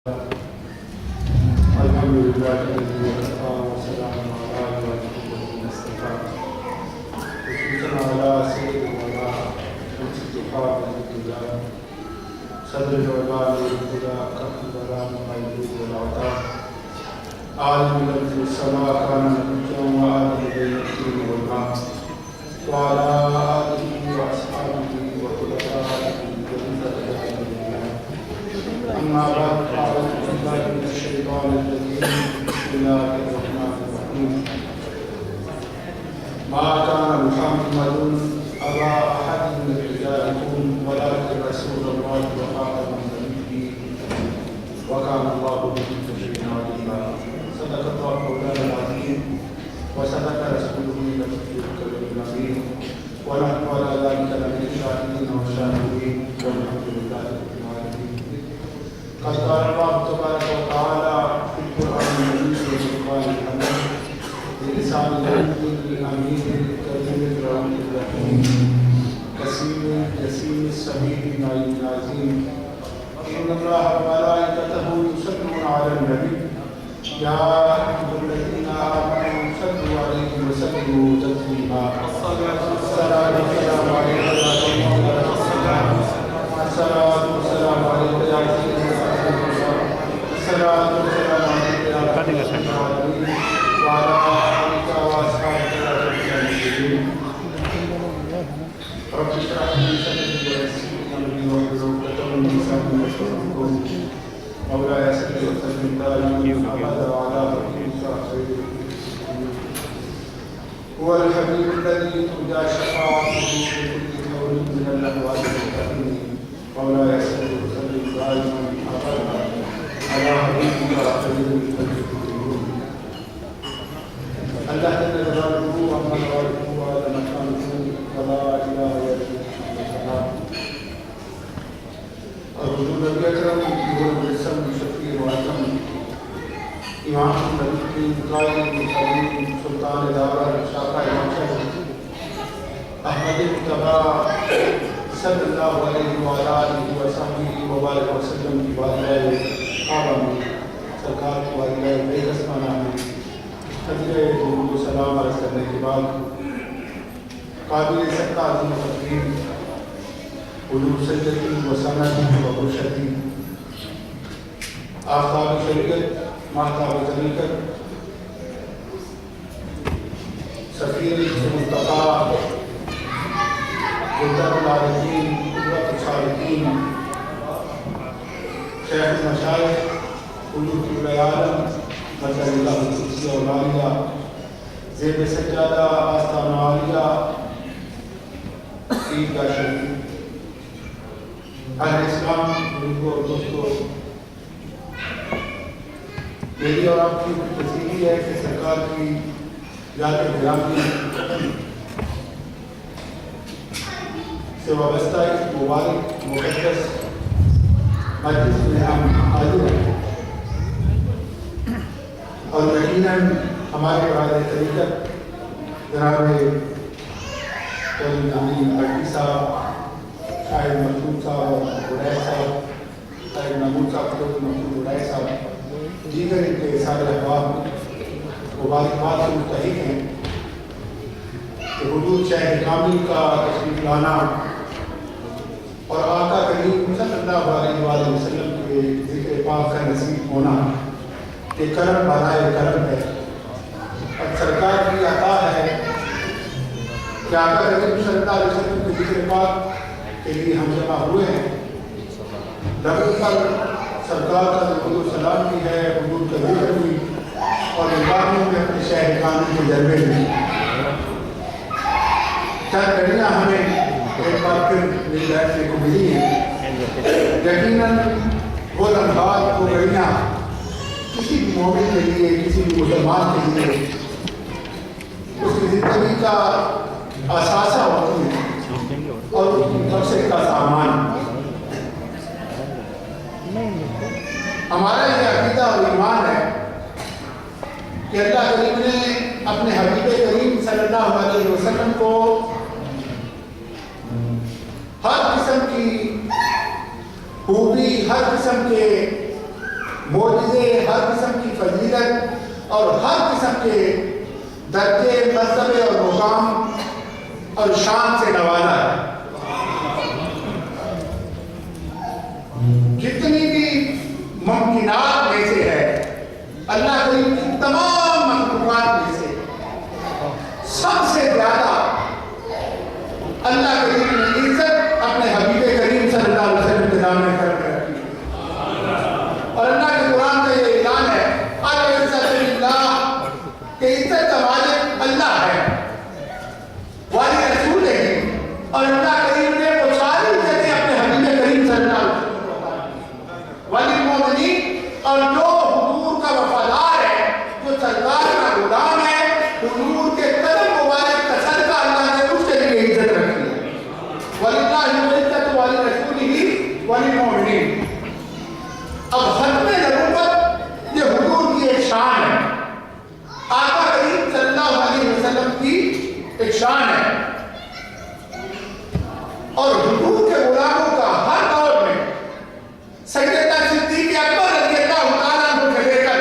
الحمد لله الذي وكفى وسلام على عباده الذين اصطفى وصلى على سيد الولاء والصدقاء والهدى صدر الولاء والهدى كفر الولاء والمجد والعطاء عالم الارض والسماء كان حجا وعالم بين الدين والماء وعلى اله واصحابه وخلفائه أما بعد أعوذ بالله من الشيطان الرجيم بسم الله الرحمن الرحيم ما كان محمد أبا أحد من رجالكم ولكن رسول الله وخاتم النبيين وكان الله بكل شيء عليما صدق الله مولانا العظيم وصدق رسوله النبي الكريم الأمين ونحن على ذلك لمن الشاهدين والشاهدين والحمد لله رب العالمين. قد قال الله تبارك وتعالى في القرآن المجيد والفرقان الحميد بلسان العليم الأمين الكريم الرحيم الرحيم كسيم يسيم السميع العليم العظيم إن الله وملائكته يصلون على النبي يا أيها الذين آمنوا صلوا عليه وسلموا تسليما الصلاة والسلام عليك يا رسول الله الصلاة والسلام عليك يا سيدنا الصلاة والسلام عليك يا رب العالمين وعلى آلك وأصحابك يا رب العالمين. رب اشرح لي صدري ويسر لي أمري واحلل عقدة من لساني يفقهوا قولي. مولاي صل وسلم دائما أبدا على حبيبك خير هو الحبيب الذي ترجى شفاعته في كل قول من الأهوال والتأمين. مولاي صل وسلم دائما أبدا على حبيبك خير الخلق كلهم. اللہ جل جلالہ عما والده وعلى مكانه ولا اله الا الله. اور حضور نبی اکرم کی رسم شفیع وعظم امام نبی قائد مقیم سلطان دارہ شاقہ معشر احمد مجتبی صلی اللہ علیہ وآلہ وصحبہ وبارک وسلم کی والدہ آبا میں سرکار کی والدہ بے قسمانہ میں حضرت درود و سلام عرض کرنے کے بعد قابل صدقہ عظیم و تقدیم حضور سجدتی و سندی و برشدی آفتاب شریعت ماہتاب طریقت سفیر مصطفیٰ قدرت العارفین قدرت الصالحین شیخ المشائخ حضور قبلہ عالم مظہر اللہ القدسی اور عالیہ زیب سجادہ آستانہ عالیہ عیدگاہ شریف اہل اسلام بزرگوں اور دوستوں، میری اور آپ کی تسلیمی ہے کہ سرکار کی ذات گرامی سے وابستہ اس مبارک مقدس مجلس میں ہم حاضر ہیں اور یقیناً ہمارے برادر طریقت جناب بھٹی صاحب، شاہد مخدوم صاحب اور بڑائی صاحب، شاہد محمود صاحب کو محمود بڑائی صاحب دیگر ان کے سارے احباب مبارکباد سے متحق ہیں کہ حضور شہر کامل کا تشریف لانا اور آقا کریم صلی اللہ علیہ وآلہ وسلم کے ذکر پاک کا نصیب ہونا یہ کرم بالائے کرم ہے اور سرکار کی عطا ہے کہ آقا کریم صلی اللہ علیہ وسلم کے ذکر پاک کے لیے ہم جمع ہوئے ہیں. لبوں پر سرکار کا درود و سلام بھی ہے، حضور کا ذکر بھی، اور نگاہوں میں اپنے شہر کامل کے جلوے بھی. چند گھڑیاں ہمیں ایک بار پھر دیکھنے کو ملی ہیں. یقیناً وہ لمحات، وہ گھڑیاں کسی بھی مومن کے لیے، کسی بھی مسلمان کے لیے اس کی زندگی کا اثاثہ ہوتی ہے اور اس کی مقصد کا سامان. ہمارا یہ عقیدہ اور ایمان ہے کہ اللہ کریم نے اپنے حبیب کریم صلی اللہ علیہ وسلم کو ہر قسم کی خوبی، ہر قسم کے معجزے، ہر قسم کی فضیلت اور ہر قسم کے درجے، مرتبے اور مقام اور شان سے نوازا ہے۔ جتنی بھی ممکنات میں سے ہے، اللہ کریم کی تمام مخلوقات میں سے سب سے زیادہ اللہ کریم نے عزت اپنے حبیب کریم صلی اللہ علیہ وسلم کے نام میں کر کے رکھی ہے۔ اور اللہ کے قرآن کا یہ اعلان ہے العزت للہ، کہ عزت کا مالک اللہ ہے، والی رسول ہے، اور اللہ کریم نے وہ ساری عزتیں اپنے حبیب کریم صلی اللہ علیہ وسلم کو عطا کی۔ والی مومنین، اور جو حضور کا وفادار ہے، جو سرکار کا غلام ہے، حضور کے قدم مبارک کا صدقہ اللہ نے اس کے لیے عزت رکھی ہے۔ وَلِلَّهِ الْعِزَّةُ وَلِرَسُولِهِ وَلِلْمُؤْمِنِينَ۔ اب ختم نبوت یہ حضور کی ایک شان ہے، آقا کریم صلی اللہ علیہ وسلم کی ایک شان ہے، اور حضور کے غلاموں کا ہر دور میں سیدنا صدیق اکبر رضی اللہ تعالیٰ عنہ سے لے کر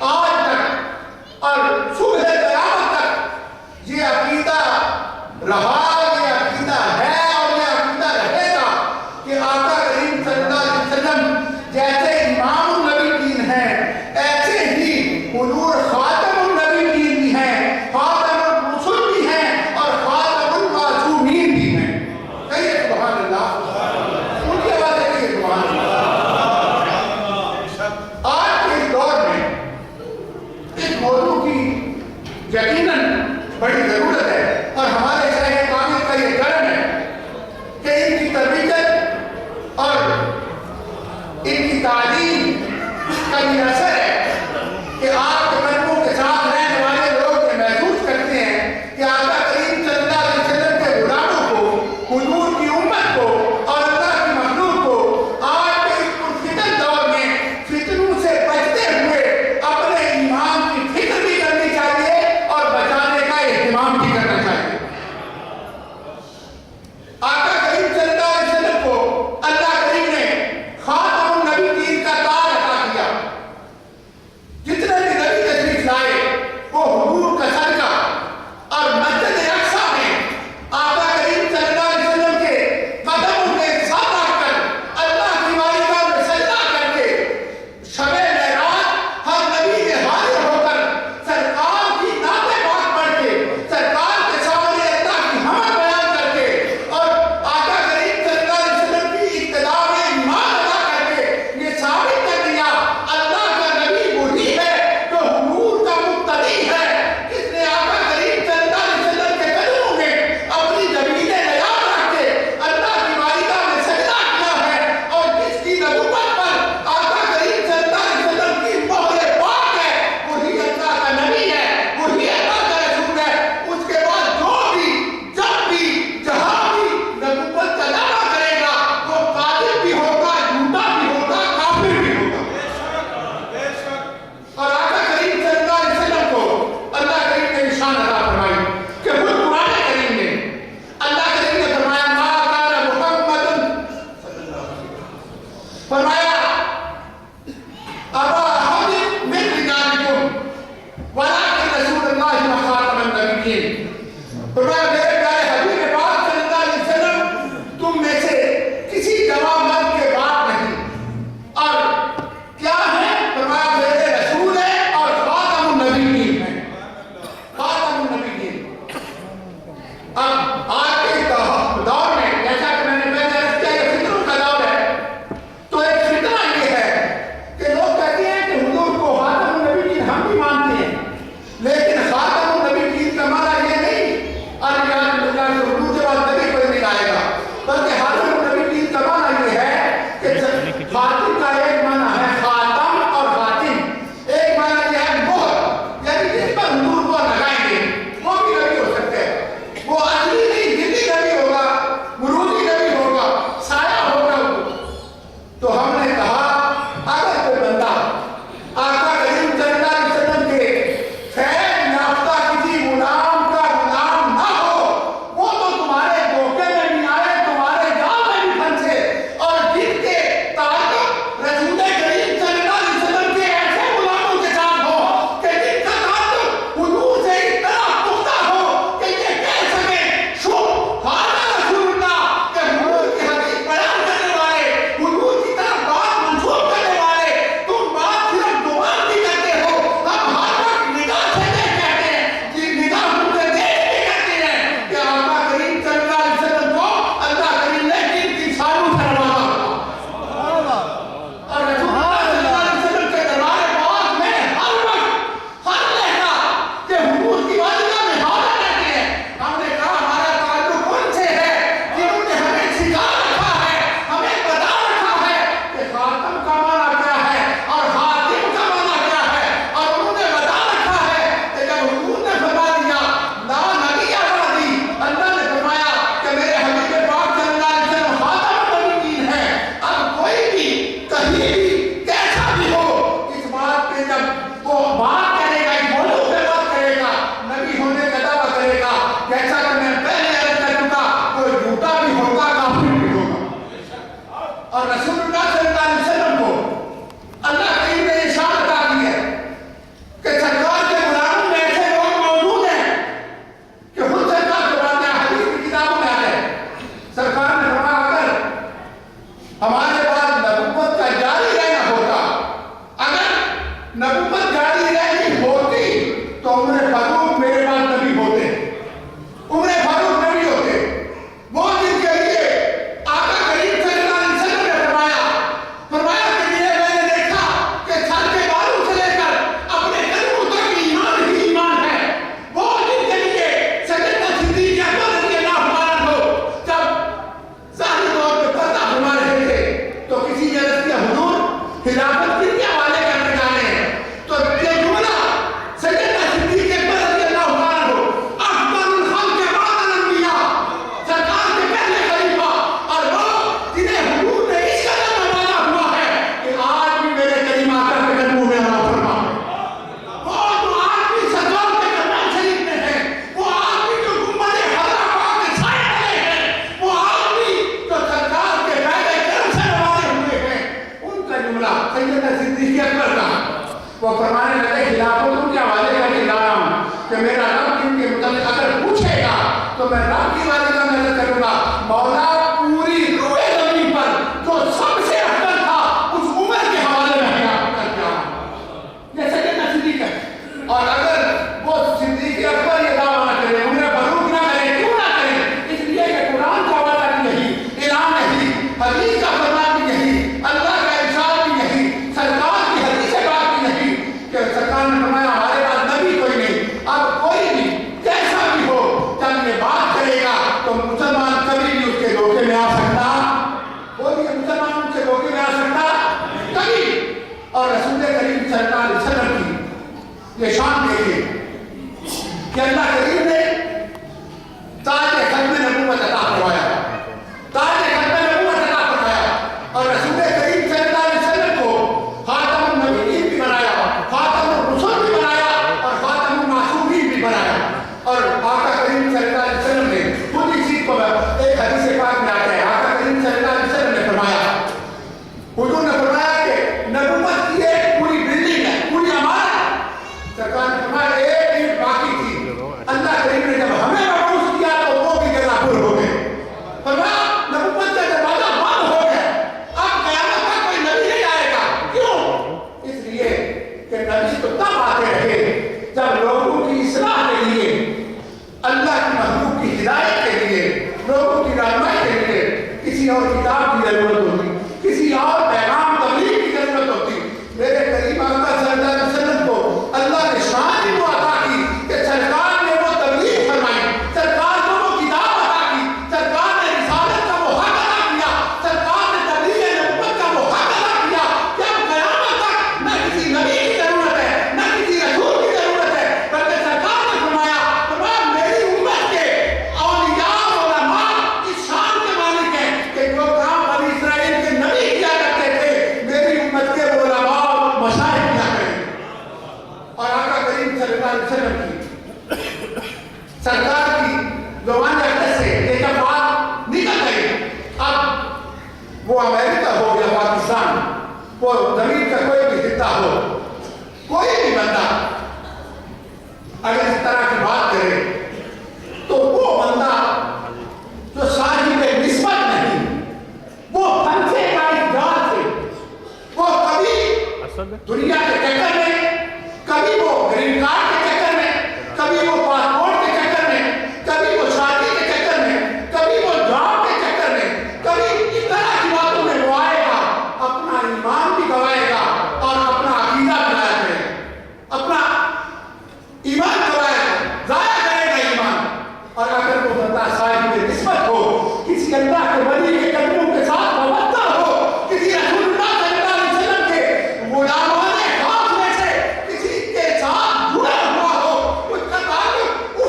آج تک اور صبح قیامت تک یہ عقیدہ رہا، یہ عقیدہ ہے اور یہ عقیدہ رہے گا کہ آقا کریم صلی اللہ علیہ وسلم جیسے امام النبی دین ہے، ایسے ہی حضور خاتم النبی دین بھی ہیں، خاتم الرسل بھی ہیں، اور خاتم المعصومین بھی ہیں۔ کہیے سبحان اللہ، ان کی آواز ہے کہ سبحان اللہ۔ آج کے اس دور میں اس موضوع کی یقیناً بڑی ضرورت ہے، اور ہمارے شہر کامل کا یہ کرم ہے کہ ان کی تربیت اور ان کی تعلیم کا یہ اثر ہے کہ آپ کے قدموں کے ساتھ رہنے والے لوگ یہ محسوس کرتے ہیں کہ آقا کریم صلی اللہ علیہ وسلم کے غلاموں کو، حضور کی امت کو اور اللہ کی مخلوق کو آج کے اس پرفتن دور میں فتنوں سے بچتے ہوئے اپنے ایمان کی فکر بھی کرنی چاہیے اور بچانے کا اہتمام بھی کرنا چاہیے۔ آقا کریم صلی اللہ علیہ وسلم کو اللہ کریم نے خاتم النبی دین کا تاج عطا کیا، نبوت جاری رہی ہوتی تو عمر فاروق میرے بعد نبی ہوتے، عمر فاروق نبی ہوتے، وہ جن کے لیے آقا کریم صلی اللہ علیہ وسلم نے فرمایا کہ یہ میں نے دیکھا کہ سر کے بالوں سے لے کر اپنے قدموں تک ایمان ہی ایمان ہے، وہ جن کے لیے سیدنا صدیق اکبر رضی اللہ عنہ جب ظاہری طور پہ پردہ فرما رہے تھے تو کسی نے عرض کیا حضور خلافت کن کے حوالے کرنے جانے ہیں، تو یہ جملہ سیدنا صدیق اکبر رضی اللہ عنہ افضل الخلق بعد الانبیاء، سرکار کے پہلے خلیفہ، اور وہ جنہیں حضور نے اس قدر نوازا ہوا ہے کہ آج بھی میرے کریم آقا کے قدموں میں آنا فرما، وہ جو آج بھی سرکار کے قدم شریف میں ہیں، وہ آج بھی جو گنبد خضرا پاک کے سائے تلے ہیں، وہ آج بھی جو سرکار کے پہلے کرم سے نوازے ہوئے ہیں، ان کا جملہ سیدنا صدیق اکبر کا وہ فرمانے لگے خلافت ان کے حوالے کر کے جا رہا ہوں کہ میرا رب ان کے متعلق اگر پوچھے گا تو میں رب کی بات کا محنت کروں گا، مولا پوری روح زمین پر جو سب سے افضل تھا اس عمر کے حوالے میں بیان کر کے آؤں، یہ سیدنا صدیق ہے، اور اگر وہ صدیق اکبر یہ دعویٰ نہ کرے، عمر فاروق نہ کرے، کیوں نہ کرے؟ اس لیے کہ قرآن کا وعدہ بھی یہی، اعلان یہی، حدیث کا فرمان بھی یہی، اللہ کا ارشاد بھی یہی، سرکار کی حدیث پاک بھی یہی کہ سرکار نے فرمایا ہمارے پاس نبی کوئی نہیں، اب کوئی بھی کیسا بھی ہو جب یہ بات کرے گا تو مسلمان کبھی بھی اس کے دھوکے میں آ سکتا، کوئی بھی مسلمان اس کے دھوکے میں آ سکتا کبھی۔ اور رسول کریم صلی اللہ علیہ وسلم کی یہ شان دیکھیں کہ اللہ کریم نے تاج ختم نبوت عطا فرمایا، تاج ختم نبوت عطا فرمایا، اور رسول کریم صلی اللہ علیہ وسلم کو خاتم النبیین بھی بنایا، خاتم الرسل بھی بنایا، اور خاتم المعصومین بھی بنایا، اور آقا کریم صلی اللہ علیہ وسلم نے خود اس چیز کو ایک حدیث پاک میں آتا ہے، آقا کریم صلی اللہ علیہ وسلم نے فرمایا، حضور نے فرمایا کہ نبوت کی ایک پوری بلڈنگ ہے، پوری عمارت، سرکار نے فرمایا ایک اینٹ باقی تھی، اللہ کریم نے جب ہمیں مبعوث کیا تو وہ بھی جگہ پر ہو گئے، فرمایا نبوت کا دروازہ بند ہو گیا، اب قیامت تک کوئی نبی نہیں آئے گا، کیوں؟ اس لیے کہ نبی تو تب آتے رہے جب لوگوں کی اصلاح کے لیے، اللہ کی محبوب کی ہدایت کے لیے، لوگوں کی رہنمائی کے لیے کسی اور کتاب کی ضرورت ہوتی، کسی اور پیغام تبلیغ کی ضرورت ہوتی۔ میرے کریم آقا صلی اللہ علیہ وسلم کو اللہ نے شان ہی وہ عطا کی کہ سرکار نے وہ تبلیغ فرمائی، سرکار نے وہ کتاب عطا کی، سرکار نے رسالت کا وہ حق ادا کیا، سرکار نے تبلیغ نبوت کا وہ حق ادا کیا کہ اب قیامت تک نہ کسی نبی کی ضرورت ہے، نہ کسی رسول کی ضرورت ہے، بلکہ سرکار نے فرمایا میری امت کے اولیاء علماء اس شان کے مالک ہیں کہ جو کام بنی اسرائیل کے نبی کیا کرتے تھے میری امت کے علماء مشائخ کیا کریں۔ اور آقا کریم صلی اللہ علیہ وسلم کی سرکار کی زبان اقدس سے یہ جب بات نکل گئی، اب وہ امریکہ ہو یا پاکستان، وہ زمین کا کوئی بھی خطہ ہو، کوئی بھی بندہ اگر اس طرح کی بات کرے تو وہ بندہ جو صاحب نسبت نہیں، وہ پنچے کا اقدار سے، وہ کبھی دنیا کے چکر میں، کبھی وہ گرین کارڈ کے چکر میں، کبھی وہ پاسپورٹ کے چکر میں، کبھی وہ شادی کے چکر میں، کبھی وہ جاب کے چکر میں، کبھی اس طرح کی باتوں میں وہ آئے گا، اپنا ایمان بھی گوائے گا اور اپنا عقیدہ بنایا کرے، اپنا ایمان گوائے گا، ضائع کرے گا ایمان۔ اور اگر وہ بندہ صاحب نسبت ہو، کسی اللہ کے ولی کے قدموں کے ساتھ وابستہ ہو، کسی رسول اللہ صلی اللہ علیہ وسلم کے غلامان خاص میں سے کسی کے ساتھ جڑا ہوا ہو، اس کا تعلق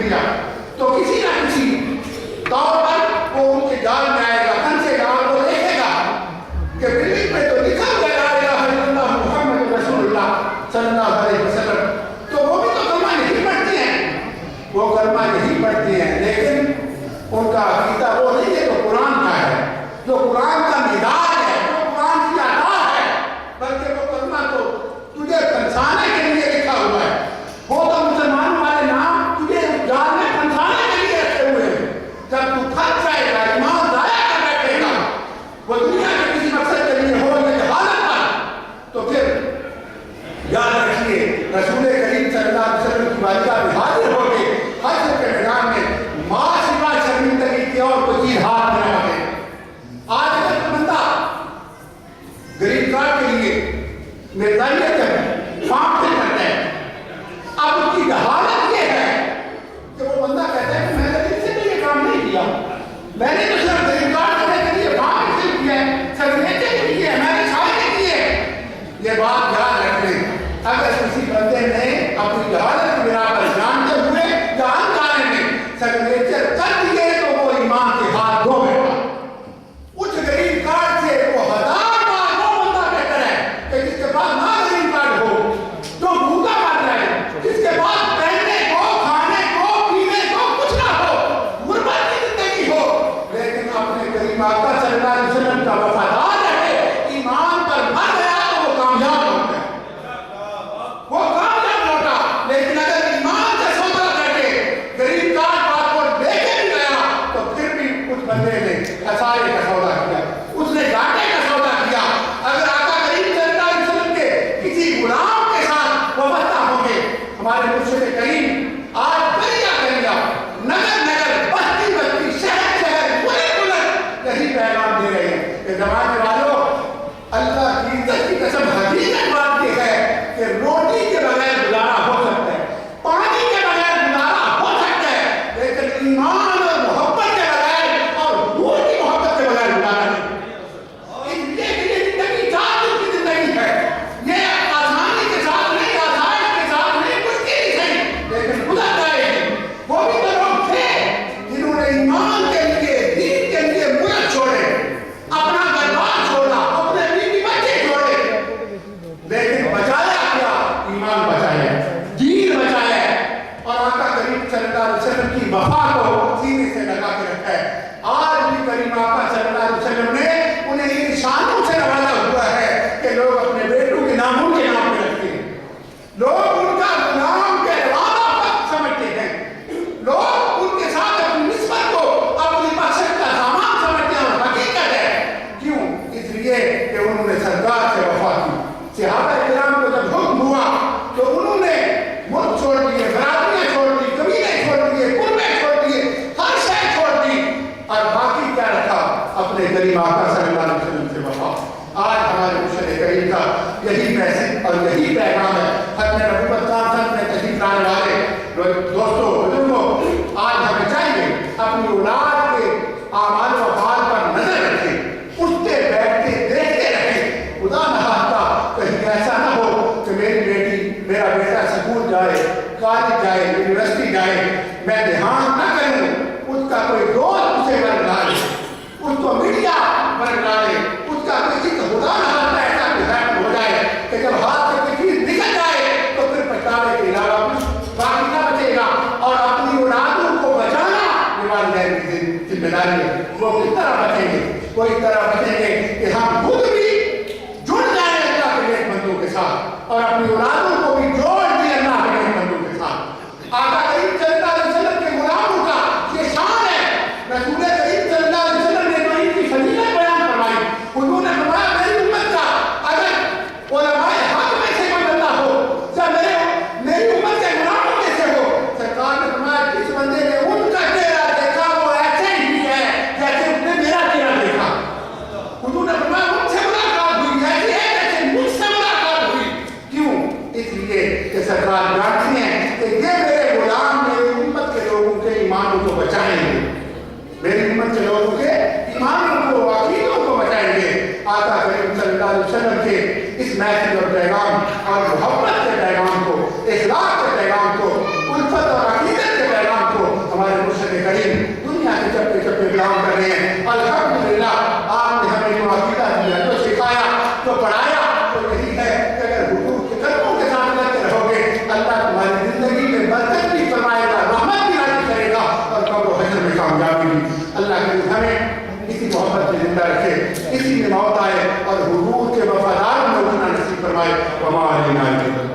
دیا تو کسی نہ کسی طور پر وہ ان کے جال میں آئے گا، کن سے جال کو دیکھے گا کہ بلڈنگ میں تو لکھا ہوا لا الہ الا اللہ محمد رسول اللہ صلی اللہ علیہ وسلم، تو وہ بھی تو کلمہ نہیں پڑھتے ہیں، وہ کلمہ نہیں پڑھتے ہیں، لیکن ان کا عقیدہ وہ نہیں ہے جو قرآن کا ہے، جو قرآن کا مزاج ہے، جو قرآن کی ادا ہے، بلکہ وہ کلمہ تو تجھے پھنسانے کے لیے لکھا ہوا ہے، وہ تو مسلمان والے نام تجھے جال میں پھنسانے کے لیے رکھے ہوئے ہیں، جب تو تھک جائے گا، ایمان ضائع کر بیٹھے گا، وہ دنیا کے کسی مقصد کے لیے ہو یا جہالت پر، تو پھر یاد رکھیے رسول کریم صلی اللہ علیہ وسلم کی بارگاہ میں حاضر ہو کے حشر کے میدان میں ماں سوا شرمندگی کی اور کوئی چیز ہاتھ میں نہ لگے۔ آج اگر کوئی بندہ گرین کارڈ کے لیے مرزائیت ہے، فارم فل کرتا ہے، اب اس کی حالت یہ ہے کہ وہ بندہ کہتا ہے کہ میں نے کسی نے یہ کام نہیں کیا، میں نے تو صرف گرین کارڈ کرنے کے لیے فارم فل کیا ہے، سرٹیفکیٹ کیے ہیں، میں نے شاید کیے ہیں۔ یہ بات یاد رکھ لیں، اگر کسی بندے نے اپنی جہالت کی بنا پر جانتے ہوئے یا انجانے میں سگنیچر کر دیے تو وہ ایمان کے ہاتھ دھو بیٹھا۔ اس گرین کارڈ سے وہ 1000 بار وہ بندہ بہتر ہے کہ جس کے پاس نہ گرین کارڈ ہو، جو بھوکا مر جائے، جس کے پاس پہننے کو، کھانے کو، پینے کو کچھ نہ ہو، غربت کی زندگی ہو، لیکن اپنے کریم آقا صلی اللہ علیہ وسلم کا وفادار رہے، ایمان پر مر گیا تو وہ کامیاب ہوتا ہے، وہ کامیاب ہوتا۔ لیکن اگر ایمان سے سودا کر کے گرین کارڈ پاسپورٹ لے کے بھی گیا تو پھر بھی اس بندے نے خسارے کا سودا کیا، اس نے گھاٹے کا سودا کیا۔ اگر آقا کریم صلی اللہ علیہ وسلم کے کسی غلام کے ساتھ وابستہ ہوں گے، ہمارے مرشد کریم آج دریا دریا، نگر نگر، بستی بستی، شہر شہر، ملک ملک یہی پیغام دے رہے ہیں کہ زمانے والوں، اللہ کی عزت کی قسم حقیقت بات یہ ہے کہ روٹی کے بغیر گزارا ہو سکتا ہے، پانی کے بغیر گزارا ہو سکتا ہے، لیکن ایمان اور محبت کے بغیر اور نور کی محبت کے بغیر گزارا نہیں۔ یہ زندگی جادو کی زندگی ہے، یہ آسانی کے ساتھ نہیں، آسائش کے ساتھ نہیں، کچھ کی نہیں، لیکن گزر جائے گی۔ وہ بھی تو لوگ تھے جنہوں نے ایمان کے لیے، دین کے لیے ملک چھوڑے، اپنا گھر بار چھوڑا، اپنے بیوی بچے چھوڑے، لیکن بچایا کیا؟ ایمان بچایا، دین بچایا، اور آقا کریم صلی اللہ علیہ وسلم کی وفا کو سینے سے لگا کے رکھا ہے۔ آج بھی کریم آقا صلی اللہ علیہ وسلم نے انہیں ان نشانوں سے نوازا ہوا ہے کہ لوگ اپنے بیٹوں کے نام ان کے نام پہ رکھتے ہیں، لوگ ان کا نام کے روانہ سمجھتے ہیں، لوگ ان کے ساتھ اپنی نسبت کو اپنی مقصد کا سامان سمجھتے ہیں، اور حقیقت ہے کیوں؟ اس لیے کہ انہوں نے سرکار سے وفا کی۔ صحابہ کرام کو جب حکم ہوا تو انہوں نے ملک چھوڑ دیے، برادریاں چھوڑ دی، قبیلے چھوڑ دیے، قربے چھوڑ دیے، ہر شے چھوڑ دی، اور باقی کیا رکھا؟ اپنے کریم آقا صلی اللہ علیہ وسلم سے وفا۔ آج ہمارے مرشد کریم کا یہی میسج اور یہی پیغام ہے۔ ختم نبوت کانفرنس میں تشریف لانے والے دوستوں، بزرگوں، آج ہمیں چاہیے اپنی اولاد کے اعمال و افعال پر نظر رکھیں، اٹھتے بیٹھتے دیکھتے رہیں، خدا نخواستہ کہیں ایسا نہ ہو کہ میری بیٹی، میرا بیٹا اسکول جائے، کالج جائے، یونیورسٹی جائے، میں دھیان نہ کروں، اس کا کوئی دوست اسے بنا لے، اس کو میڈیا بنا لے، اس کا کسی کا خدا نخواستہ ایسا کوئی ہو جائے کہ جب ہاتھ سے کوئی چیز نکل جائے تو پھر پچھتاوے کے علاوہ کچھ باقی نہ بچے گا۔ اور اپنی اولادوں کو بچانا یہ والدین کی ذمہ داری ہے۔ وہ کس طرح بچیں گے؟ وہ اس طرح بچیں گے کہ ہم خود بھی جڑ جائیں اللہ کے نیک بندوں کے ساتھ، اور اپنی اولادوں کو بھی جوڑ دیں اللہ کے نیک بندوں کے ساتھ۔ آقا کریم صلی اللہ علیہ وسلم کے غلاموں کا یہ شان ہے۔ رسول کریم صلی اللہ علیہ وسلم نے تو ان کی فضیلت بیان فرمائی، انہوں نے فرمایا میری امت کا اگر علماء حق میں سے کوئی بندہ ہو یا میری امت کے غلاموں میں سے ہو، سرکار نے فرمایا جس بندے نے ان کا چہرہ دیکھا وہ ایسے ہی ہے جیسے اس نے میرا چہرہ دیکھا۔ انہوں نے فرمایا مجھ سے ملاقات ہوئی ایسی ہے جیسے مجھ سے ملاقات ہوئی۔ کیوں؟ اس لیے کہ سرکار جانتی ہیں کہ یہ میرے غلام میری امت کے لوگوں کے ایمانوں کو بچائیں گے، میری امت کے لوگوں کے ایمانوں کو، عقیدوں کو بچائیں گے۔ آقا کریم صلی اللہ علیہ وسلم کے اس میسج اور پیغام اور محبت کے پیغام کو، اخلاق کے پیغام کو، الفت اور عقیدت کے پیغام کو اللہ کے ہمیں اسی محبت میں زندہ رکھے، اسی میں موت آئے اور حضور کے وفادار مومنان نصیب فرمائے۔ وما علینا الا